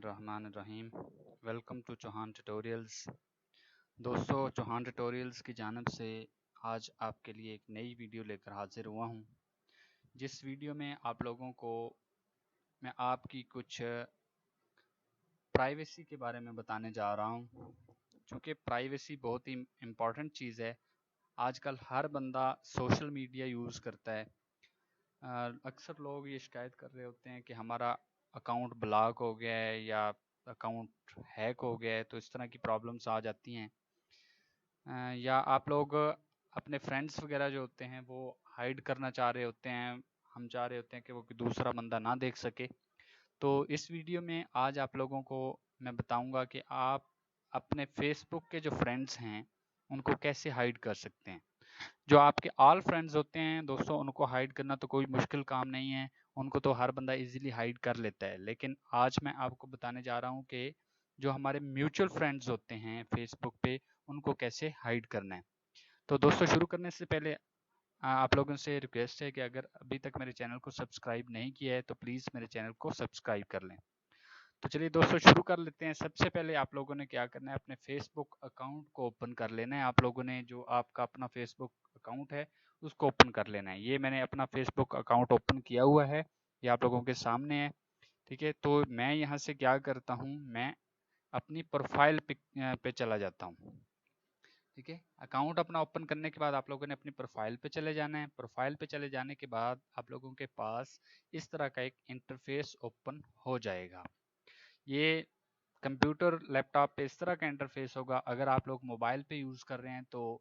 रहमान रहीम। Welcome to Chauhan tutorials. दोस्तों, Chauhan tutorials की जानिब से आज आपके लिए एक नई वीडियो लेकर हाजिर हुआ हूं। जिस वीडियो में आप लोगों को मैं आपकी कुछ प्राइवेसी के बारे में बताने जा रहा हूं। चूँकि प्राइवेसी बहुत ही इम्पॉर्टेंट चीज़ है। आजकल हर बंदा सोशल मीडिया यूज़ करता है। अक्सर लोग ये शिकायत कर रहे होते हैं कि हमारा अकाउंट ब्लॉक हो गया है या अकाउंट हैक हो गया है, तो इस तरह की प्रॉब्लम्स आ जाती हैं। या आप लोग अपने फ्रेंड्स वगैरह जो होते हैं वो हाइड करना चाह रहे होते हैं। हम चाह रहे होते हैं कि वो दूसरा बंदा ना देख सके। तो इस वीडियो में आज आप लोगों को मैं बताऊंगा कि आप अपने फेसबुक के जो फ्रेंड्स हैं उनको कैसे हाइड कर सकते हैं। जो आपके ऑल फ्रेंड्स होते हैं दोस्तों, उनको हाइड करना तो कोई मुश्किल काम नहीं है। उनको तो हर बंदा इजीली हाइड कर लेता है। लेकिन आज मैं आपको बताने जा रहा हूँ कि जो हमारे म्यूचुअल फ्रेंड्स होते हैं फेसबुक पे, उनको कैसे हाइड करना है। तो दोस्तों, शुरू करने से पहले आप लोगों से रिक्वेस्ट है कि अगर अभी तक मेरे चैनल को सब्सक्राइब नहीं किया है तो प्लीज़ मेरे चैनल को सब्सक्राइब कर लें। तो चलिए दोस्तों, शुरू कर लेते हैं। सबसे पहले आप लोगों ने क्या करना है, अपने फेसबुक अकाउंट को ओपन कर लेना है। आप लोगों ने जो आपका अपना फेसबुक अकाउंट है उसको ओपन कर लेना है। ये मैंने अपना फेसबुक अकाउंट ओपन किया हुआ है, ये आप लोगों के सामने है। ठीक है, तो मैं यहाँ से क्या करता हूँ, मैं अपनी प्रोफाइल पे चला जाता हूँ। ठीक है, अकाउंट अपना ओपन करने के बाद आप लोगों ने अपनी प्रोफाइल पे चले जाना है। प्रोफाइल पे चले जाने के बाद आप लोगों के पास इस तरह का एक इंटरफेस ओपन हो जाएगा। ये कंप्यूटर लैपटॉप पे इस तरह का इंटरफेस होगा। अगर आप लोग मोबाइल पे यूज़ कर रहे हैं तो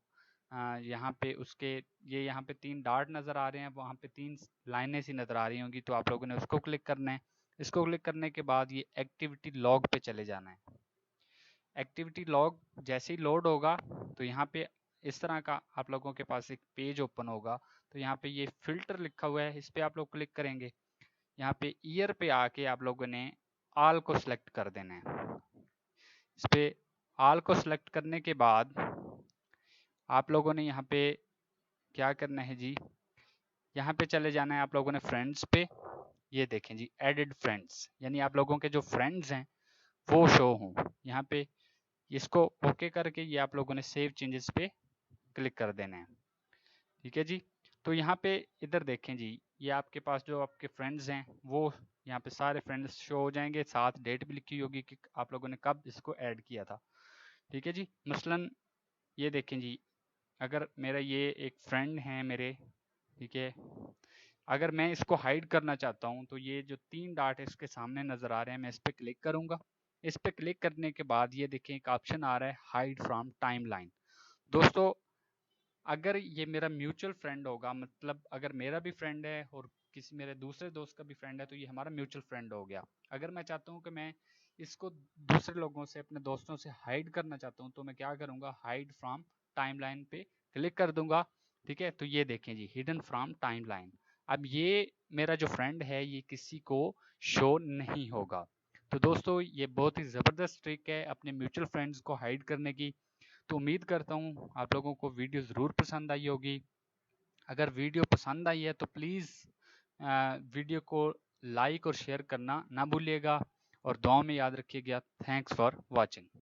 यहाँ पे उसके ये यहाँ पे 3 डॉट नज़र आ रहे हैं, वहाँ पे 3 लाइनें सी नज़र आ रही होंगी, तो आप लोगों ने उसको क्लिक करना है। इसको क्लिक करने के बाद ये एक्टिविटी लॉग पे चले जाना है। एक्टिविटी लॉग जैसे ही लोड होगा तो यहाँ पे इस तरह का आप लोगों के पास एक पेज ओपन होगा। तो यहाँ पे ये फिल्टर लिखा हुआ है, इस पे आप लोग क्लिक करेंगे। यहाँ पे ईयर पे आके आप लोगों ने ऑल को सिलेक्ट कर देना है। इस पे ऑल को सिलेक्ट करने के बाद आप लोगों ने यहाँ पे क्या करना है जी, यहाँ पे चले जाना है आप लोगों ने फ्रेंड्स पे। ये देखें जी, एडेड फ्रेंड्स, यानी आप लोगों के जो फ्रेंड्स हैं वो शो हों यहाँ पे। इसको ओके करके ये आप लोगों ने सेव चेंजेस पे क्लिक कर देना है। ठीक है जी, तो यहाँ पे इधर देखें जी, ये आपके पास जो आपके फ्रेंड्स हैं वो यहाँ पे सारे फ्रेंड्स शो हो जाएंगे। साथ डेट भी लिखी होगी कि आप लोगों ने कब इसको ऐड किया था। ठीक है जी, मसलन ये देखें जी, अगर मेरा ये एक फ्रेंड है मेरे, ठीक है, अगर मैं इसको हाइड करना चाहता हूँ तो ये जो 3 डॉट इसके सामने नज़र आ रहे हैं, मैं इस पर क्लिक करूँगा। इस पर क्लिक करने के बाद ये देखें एक ऑप्शन आ रहा है, हाइड फ्रॉम टाइमलाइन। दोस्तों, अगर ये मेरा म्यूचुअल फ्रेंड होगा, मतलब अगर मेरा भी फ्रेंड है और किसी मेरे दूसरे दोस्त का भी फ्रेंड है, तो ये हमारा म्यूचुअल फ्रेंड हो गया। अगर मैं चाहता हूँ कि मैं इसको दूसरे लोगों से, अपने दोस्तों से हाइड करना चाहता हूँ, तो मैं क्या करूँगा, हाइड फ्रॉम टाइमलाइन पे क्लिक कर दूंगा। ठीक है, तो ये देखें जी, हिडन फ्रॉम टाइमलाइन। अब ये मेरा जो फ्रेंड है ये किसी को शो नहीं होगा। तो दोस्तों, ये बहुत ही ज़बरदस्त ट्रिक है अपने म्यूचुअल फ्रेंड्स को हाइड करने की। तो उम्मीद करता हूँ आप लोगों को वीडियो ज़रूर पसंद आई होगी। अगर वीडियो पसंद आई है तो प्लीज़ वीडियो को लाइक और शेयर करना ना भूलिएगा, और दुआ में याद रखिएगा। Thanks for watching.